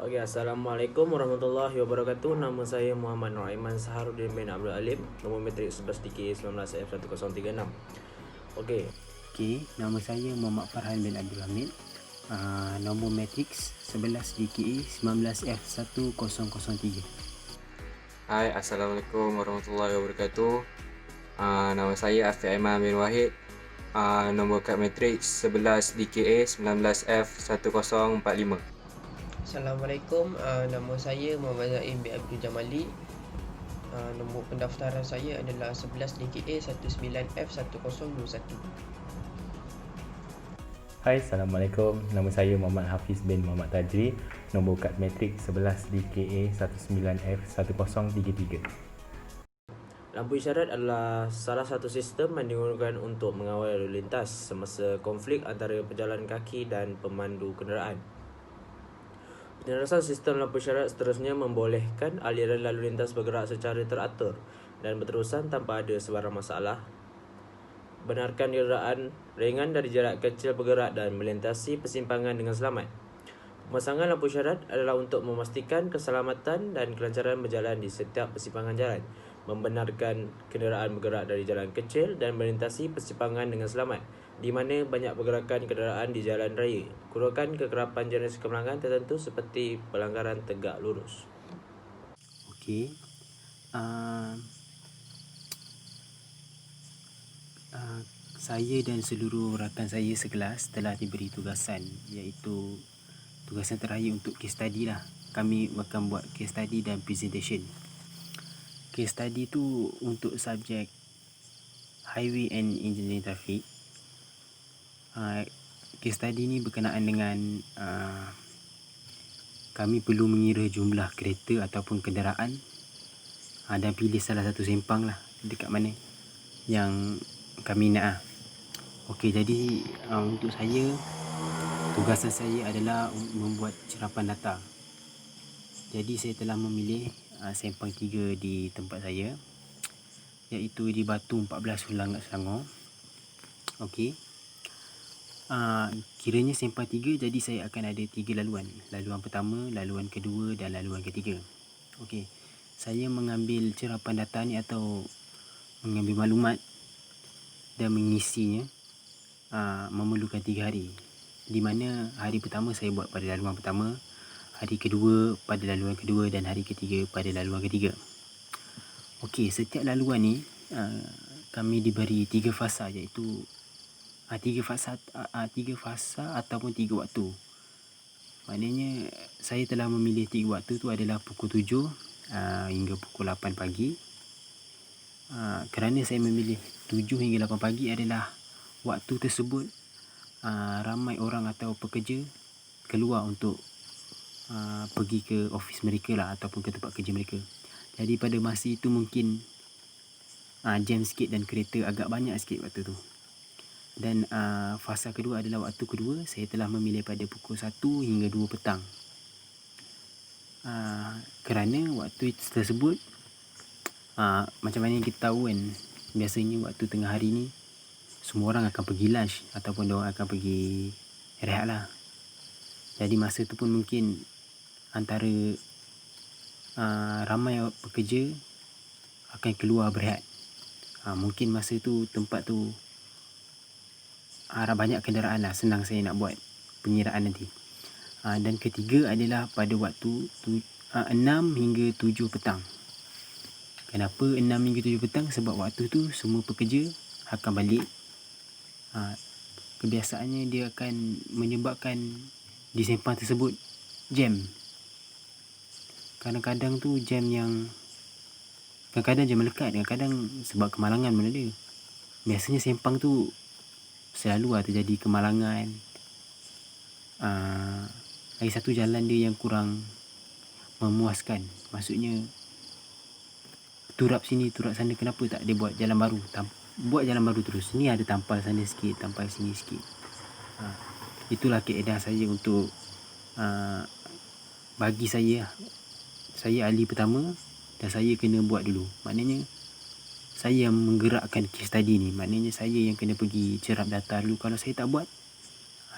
Okey, Assalamualaikum warahmatullahi wabarakatuh. Nama saya Muhammad Noaiman Saharuddin bin Abdul Alim. Nombor matrik 11 DKA 19F1036. Okey. Okey, nama saya Muhammad Farhan bin Abdul Hamid. Nombor matriks 11 DKA 19F1003. Hai, Assalamualaikum warahmatullahi wabarakatuh. Nama saya Afiq Aiman bin Wahid. Nombor kad matriks 11 DKA 19F1045. Assalamualaikum, nama saya Muhammad Zaim bin Abdul Jamali. Nombor pendaftaran saya adalah 11 DKA 19F1021. Hai, Assalamualaikum. Nama saya Muhammad Hafiz bin Muhammad Tajri. Nombor kad matrik 11 DKA 19F1033. Lampu isyarat adalah salah satu sistem yang digunakan untuk mengawal lalu lintas semasa konflik antara pejalan kaki dan pemandu kenderaan. Penerasan sistem lampu isyarat seterusnya membolehkan aliran lalu lintas bergerak secara teratur dan berterusan tanpa ada sebarang masalah. Benarkan kenderaan ringan dari jarak kecil bergerak dan melintasi persimpangan dengan selamat. Pemasangan lampu isyarat adalah untuk memastikan keselamatan dan kelancaran berjalan di setiap persimpangan jalan. Membenarkan kenderaan bergerak dari jalan kecil dan melintasi persimpangan dengan selamat, di mana banyak pergerakan kenderaan di jalan raya. Kurangkan kekerapan jenis kemalangan tertentu seperti pelanggaran tegak lurus. Okey. Saya dan seluruh rakan saya sekelas telah diberi tugasan, iaitu tugasan terakhir untuk case study lah. Kami akan buat case study dan presentation. Case study tu untuk subjek Highway and Engineering Traffic. Case study ni berkenaan dengan kami perlu mengira jumlah kereta ataupun kenderaan dan pilih salah satu sempang lah dekat mana yang kami nak. Okey, jadi untuk saya, tugasan saya adalah membuat cerapan data. Jadi saya telah memilih sempang 3 di tempat saya, iaitu di Batu 14 Hulangat Selangor. Okey. Kiranya sempang 3, jadi saya akan ada 3 laluan. Laluan pertama, laluan kedua dan laluan ketiga. Okey. Saya mengambil cerapan data ni atau mengambil maklumat dan mengisinya memerlukan 3 hari. Di mana hari pertama saya buat pada laluan pertama, hari kedua pada laluan kedua dan hari ketiga pada laluan ketiga. Okey, setiap laluan ni kami diberi 3 fasa, iaitu 3 fasa ataupun 3 waktu. Maknanya saya telah memilih 3 waktu tu adalah pukul 7 hingga pukul 8 pagi. Kerana saya memilih 7 hingga 8 pagi adalah waktu tersebut ramai orang atau pekerja keluar untuk pergi ke office mereka lah ataupun ke tempat kerja mereka. Jadi pada masa itu mungkin jam sikit dan kereta agak banyak sikit waktu tu. Dan fasa kedua adalah waktu kedua, saya telah memilih pada pukul 1 hingga 2 petang. Kerana waktu tersebut macam mana yang kita tahu kan, biasanya waktu tengah hari ni semua orang akan pergi lunch ataupun diorang akan pergi rehat lah. Jadi masa tu pun mungkin antara ramai pekerja akan keluar berehat. Mungkin masa tu tempat tu banyak kenderaan lah, senang saya nak buat pengiraan nanti. Dan ketiga adalah pada waktu 6 hingga 7 petang. Kenapa 6 hingga 7 petang? Sebab waktu tu semua pekerja akan balik. Kebiasaannya dia akan menyebabkan di sempang tersebut jam. Kadang-kadang tu jam yang kadang-kadang jam melekat, kadang-kadang sebab kemalangan pun ada. Biasanya sempang tu selalu terjadi kemalangan. Lagi satu, jalan dia yang kurang memuaskan. Maksudnya turap sini, turap sana, kenapa tak dia buat jalan baru? Buat jalan baru terus. Ni ada tampal sana sikit, tampal sini sikit. Itulah kaedah saya untuk bagi saya ahli pertama dan saya kena buat dulu. Maknanya saya yang menggerakkan case study ni. Maknanya saya yang kena pergi cerap data dulu. Kalau saya tak buat,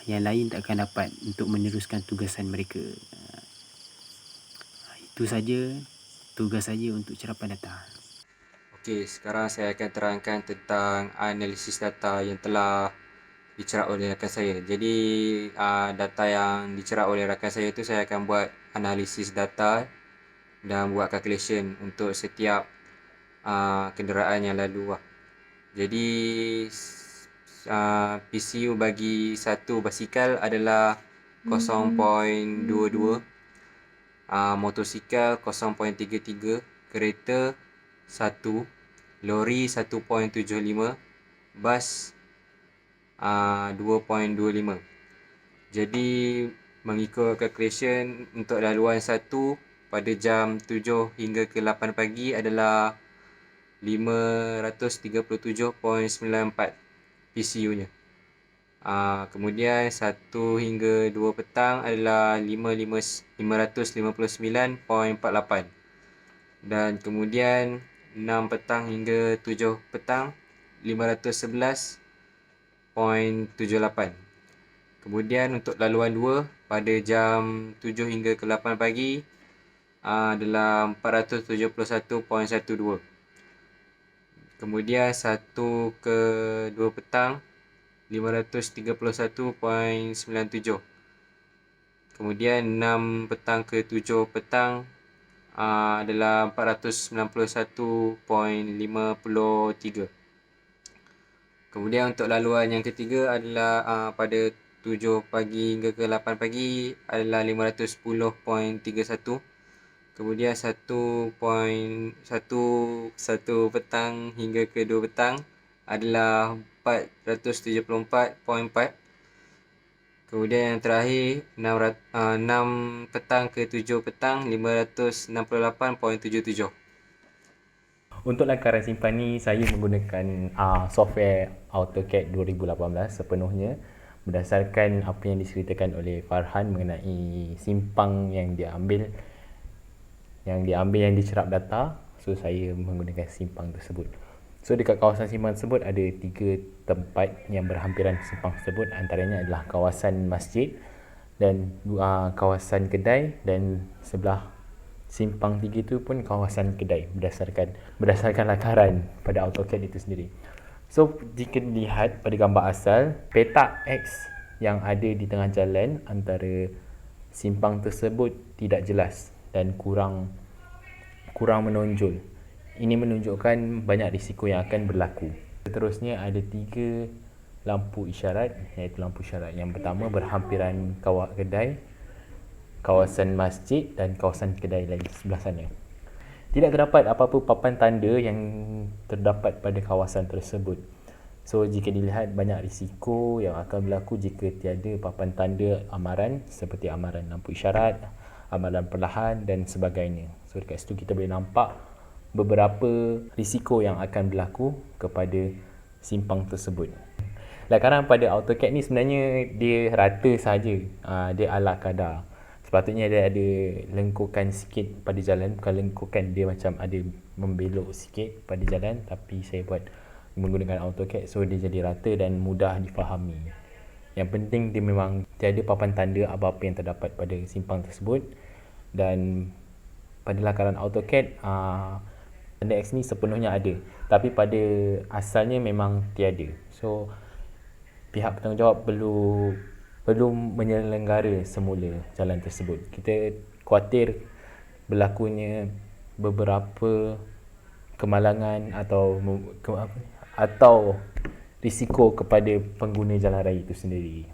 yang lain tak akan dapat untuk meneruskan tugasan mereka. Itu saja tugas saya untuk cerapan data. Okey, sekarang saya akan terangkan tentang analisis data yang telah dicerap oleh rakan saya. Jadi data yang dicerap oleh rakan saya tu saya akan buat analisis data dan buat calculation untuk setiap kenderaan yang lalu lah. Jadi PCU bagi satu basikal adalah 0.22, motosikal 0.33, kereta 1, lori 1.75, bas 2.25. Jadi mengikut calculation untuk laluan 1 pada jam 7 hingga ke 8 pagi adalah 537.94 PCU-nya. Kemudian 1 hingga 2 petang adalah 559.48. Dan kemudian 6 petang hingga 7 petang 511.78. Kemudian untuk laluan 2 pada jam 7 hingga ke 8 pagi adalah 471.12. Kemudian 1 ke 2 petang 531.97. Kemudian 6 petang ke 7 petang adalah 491.53. Kemudian untuk laluan yang ketiga adalah pada 7 pagi hingga ke 8 pagi adalah 510.31. Kemudian 1 petang hingga ke 2 petang adalah 474.4. Kemudian yang terakhir 6 petang ke 7 petang 568.77. Untuk lakaran simpan ni, saya menggunakan software AutoCAD 2018 sepenuhnya berdasarkan apa yang diceritakan oleh Farhan mengenai simpang yang diambil yang dicerap data. So saya menggunakan simpang tersebut. So dekat kawasan simpang tersebut ada 3 tempat yang berhampiran simpang tersebut. Antaranya adalah kawasan masjid dan kawasan kedai, dan sebelah simpang 3 itu pun kawasan kedai berdasarkan lakaran pada AutoCAD itu sendiri. So jika dilihat pada gambar asal, petak X yang ada di tengah jalan antara simpang tersebut tidak jelas dan kurang menonjol. Ini menunjukkan banyak risiko yang akan berlaku. Seterusnya ada 3 lampu isyarat, iaitu lampu isyarat yang pertama berhampiran kedai, kawasan masjid dan kawasan kedai lain sebelah sana. Tidak terdapat apa-apa papan tanda yang terdapat pada kawasan tersebut. So jika dilihat, banyak risiko yang akan berlaku jika tiada papan tanda amaran seperti amaran lampu isyarat, amaran perlahan dan sebagainya. So dekat situ kita boleh nampak beberapa risiko yang akan berlaku kepada simpang tersebut. Lakaran pada AutoCAD ni sebenarnya dia rata saja, dia ala kadar. Sepatutnya dia ada lengkukan sikit pada jalan, bukan lengkukan, dia macam ada membelok sikit pada jalan, tapi saya buat menggunakan AutoCAD, so dia jadi rata dan mudah difahami. Yang penting dia memang tiada papan tanda apa-apa yang terdapat pada simpang tersebut. Dan pada lakaran AutoCAD tanda X ni sepenuhnya ada, tapi pada asalnya memang tiada. So pihak bertanggungjawab perlu menyelenggara semula jalan tersebut. Kita khawatir berlakunya beberapa kemalangan atau risiko kepada pengguna jalan raya itu sendiri.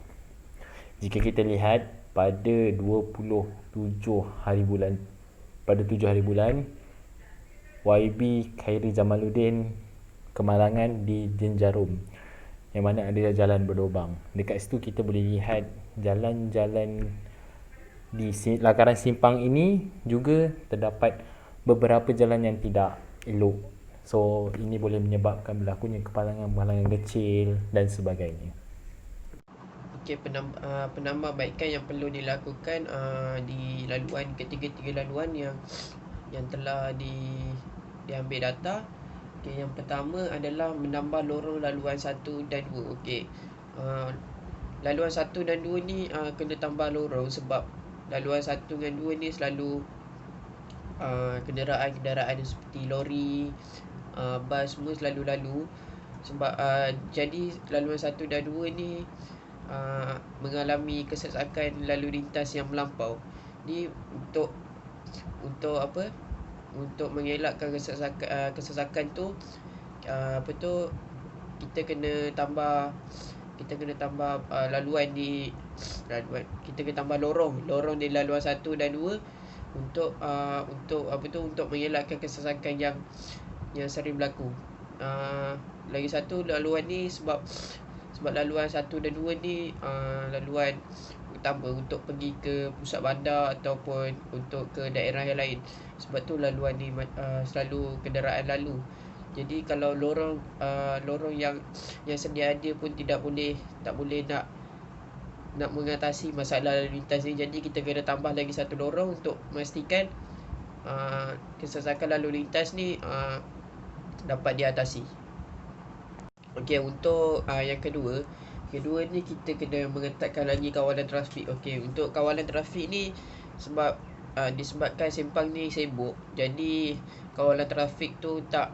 Jika kita lihat pada 7 hari bulan YB Khairi Jamaluddin kemalangan di Jenjarum, yang mana ada jalan berlubang. Dekat situ kita boleh lihat jalan-jalan di lakaran simpang ini juga terdapat beberapa jalan yang tidak elok. So ini boleh menyebabkan berlakunya kemalangan kecil dan sebagainya. Okey, penambahbaikan yang perlu dilakukan di laluan ketiga-tiga laluan yang telah diambil data. Okey, yang pertama adalah menambah lorong laluan 1 dan 2. Okey. Laluan 1 dan 2 ni kena tambah lorong sebab laluan 1 dan 2 ni selalu kenderaan-kenderaan seperti lori, bas semua selalu lalu. Sebab jadi laluan 1 dan 2 ni mengalami kesesakan lalu lintas yang melampau. Ni untuk apa? Untuk mengelakkan kesesakan tu, kita kena tambah laluan kita kena tambah lorong di laluan 1 dan 2 untuk untuk mengelakkan kesesakan yang sering berlaku. Lagi satu laluan ni sebab laluan 1 dan 2 ni laluan utama untuk pergi ke pusat bandar ataupun untuk ke daerah yang lain. Sebab tu laluan ni selalu kenderaan lalu. Jadi kalau lorong yang sedia ada pun tak boleh nak mengatasi masalah lalu lintas ni. Jadi kita kena tambah lagi 1 lorong untuk memastikan kesesakan lalu lintas ni dapat diatasi. Okey, untuk yang kedua ni kita kena mengetatkan lagi kawalan trafik. Okey, untuk kawalan trafik ni sebab disebabkan sempang ni sibuk, jadi kawalan trafik tu tak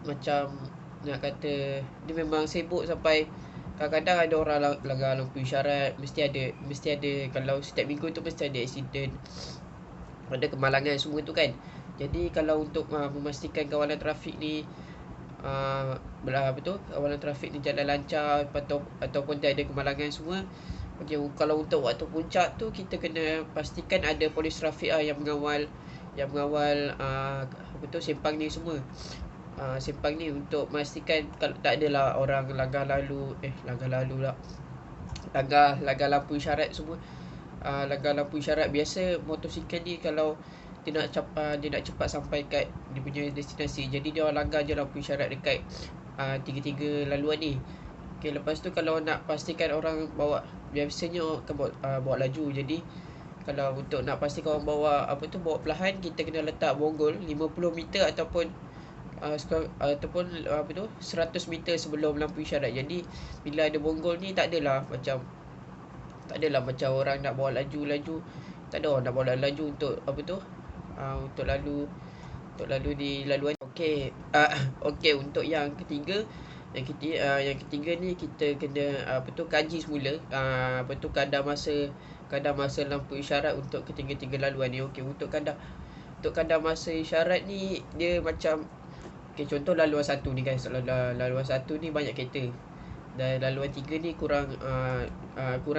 macam nak kata dia memang sibuk sampai kadang-kadang ada orang langgar lampu isyarat, mesti ada kalau setiap minggu tu mesti ada accident, ada kemalangan semua tu kan. Jadi kalau untuk memastikan kawalan trafik ni kawalan trafik ni jalan lancar ataupun tak ada kemalangan semua. Okey, kalau untuk waktu puncak tu kita kena pastikan ada polis trafik yang mengawal sempang ni semua. Sempang ni untuk memastikan kalau tak adalah orang langgar lampu isyarat semua. Langgar lampu isyarat biasa motosikal ni kalau dia nak cepat sampai kat dia punya destinasi, jadi dia orang langgar je lampu isyarat dekat tiga laluan ni. Okey, lepas tu kalau nak pastikan orang bawa, biasanya akan bawa laju. Jadi kalau untuk nak pastikan orang bawa perlahan, kita kena letak bonggol 50 meter ataupun 100 meter sebelum lampu isyarat. Jadi bila ada bonggol ni tak adalah macam orang nak bawa laju, tak ada orang nak bawa laju untuk untuk lalu di laluan. Okey, untuk yang ketiga ni kita kena kaji semula kadar masa lampu isyarat untuk ketiga laluan ni. Okey, untuk kadar masa isyarat ni dia macam contoh laluan 1 ni kan, laluan 1 ni banyak kereta dan laluan 3 ni kurang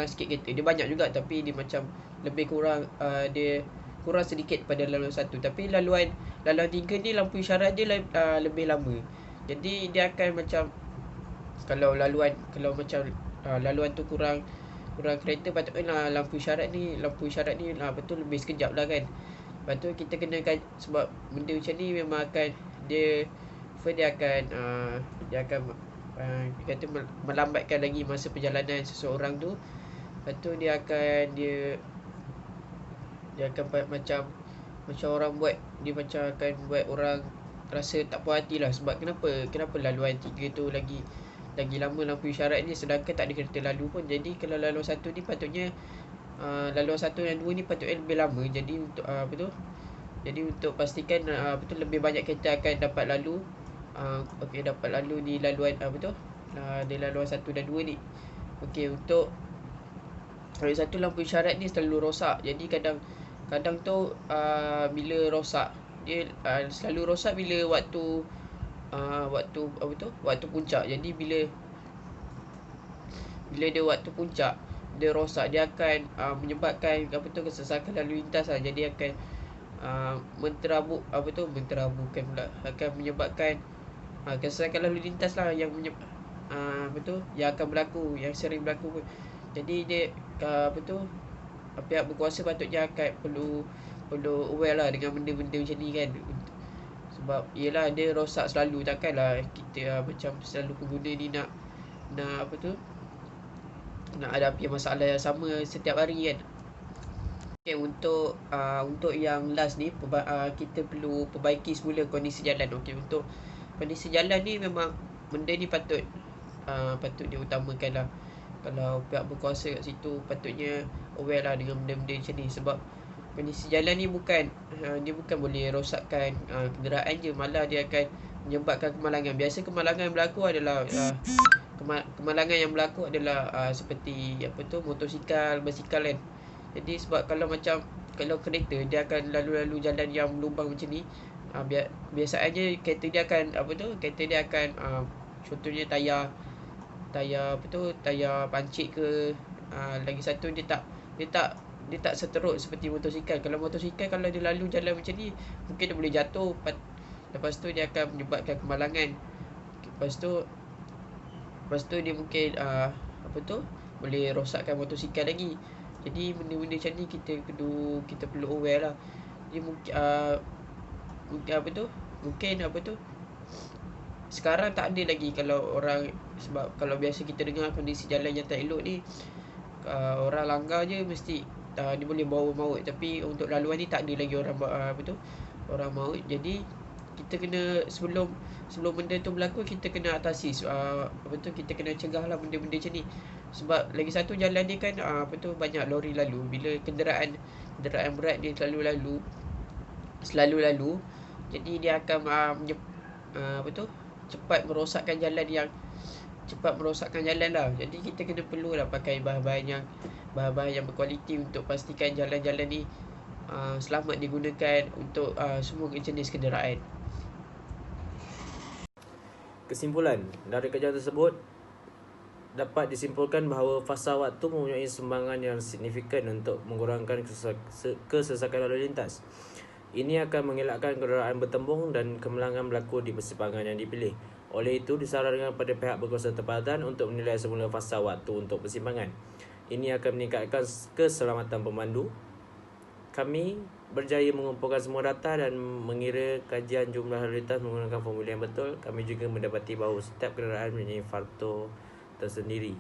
sikit kereta. Dia banyak juga tapi dia macam lebih kurang dia kurang sedikit pada laluan 1. Tapi laluan 3 ni lampu isyarat dia lebih lama. Jadi dia akan macam kalau laluan tu kurang kereta, patutnya lampu isyarat ni lebih sekejap lah kan. Lepas tu kita kena sebab benda macam ni memang akan dia akan melambatkan lagi masa perjalanan seseorang tu. Lepas tu dia akan macam orang akan buat orang rasa tak puas hati lah. Sebab kenapa laluan 3 tu lagi lama lampu isyarat ni, sedangkan tak ada kereta lalu pun. Jadi kalau laluan 1 ni patutnya laluan 1 dan 2 ni patutnya lebih lama. Jadi untuk pastikan lebih banyak kereta akan dapat lalu di laluan di laluan 1 dan 2 ni. Okey, untuk laluan 1 lampu isyarat ni selalu rosak. Jadi kadang tu bila rosak dia selalu rosak bila waktu puncak. Jadi bila dia waktu puncak dia rosak, dia akan menyebabkan kesesakan lalu lintas lah. Jadi akan akan menyebabkan kesesakan lalu lintas lah yang akan berlaku, yang sering berlaku pun. Jadi dia pihak berkuasa patutnya akan perlu aware lah dengan benda-benda macam ni kan. Sebab yelah dia rosak selalu, takkanlah kita macam selalu pengguna ni nak hadapi masalah yang sama setiap hari kan. Okay, untuk yang last ni kita perlu perbaiki semula kondisi jalan. Okay, untuk kondisi jalan ni memang benda ni patut diutamakan lah. Kalau pihak berkuasa kat situ patutnya aware lah dengan benda-benda macam ni. Sebab kondisi jalan ni bukan dia bukan boleh rosakkan kenderaan je, malah dia akan menyebabkan kemalangan. Biasa kemalangan yang berlaku adalah kemalangan yang berlaku adalah seperti motosikal, basikal kan. Jadi sebab kalau kereta dia akan lalu jalan yang berlubang macam ni, biasanya kereta dia akan contohnya tayar pancit ke. Lagi satu dia tak seteruk seperti motosikal. Kalau motosikal kalau dia lalu jalan macam ni, mungkin dia boleh jatuh, lepas tu dia akan menyebabkan kemalangan. Lepas tu dia mungkin boleh rosakkan motosikal lagi. Jadi benda-benda macam ni kita perlu aware lah. Dia mungkin sekarang tak ada lagi kalau orang, sebab kalau biasa kita dengar kondisi jalan yang tak elok ni, orang langgar je mesti dia boleh bawa maut. Tapi untuk laluan ni tak ada lagi orang orang maut. Jadi kita kena sebelum benda tu berlaku, kita kena atasi kita kena cegah lah benda-benda macam ni. Sebab lagi satu jalan ni kan banyak lori lalu. Bila kenderaan berat dia selalu lalu, jadi dia akan cepat merosakkan jalan lah. Jadi kita kena perlu lah pakai bahan-bahan yang berkualiti untuk pastikan jalan-jalan ni selamat digunakan untuk semua jenis kenderaan. Kesimpulan dari kajian tersebut, dapat disimpulkan bahawa fasa waktu mempunyai sumbangan yang signifikan untuk mengurangkan kesesakan lalu lintas. Ini akan mengelakkan kenderaan bertembung dan kemalangan berlaku di persimpangan yang dipilih. Oleh itu, disarankan pada pihak berkuasa tempatan untuk menilai semula fasa waktu untuk persimpangan. Ini akan meningkatkan keselamatan pemandu. Kami berjaya mengumpulkan semua data dan mengira kajian jumlah lalu lintas menggunakan formula yang betul. Kami juga mendapati bahawa setiap kenderaan mempunyai faktor tersendiri.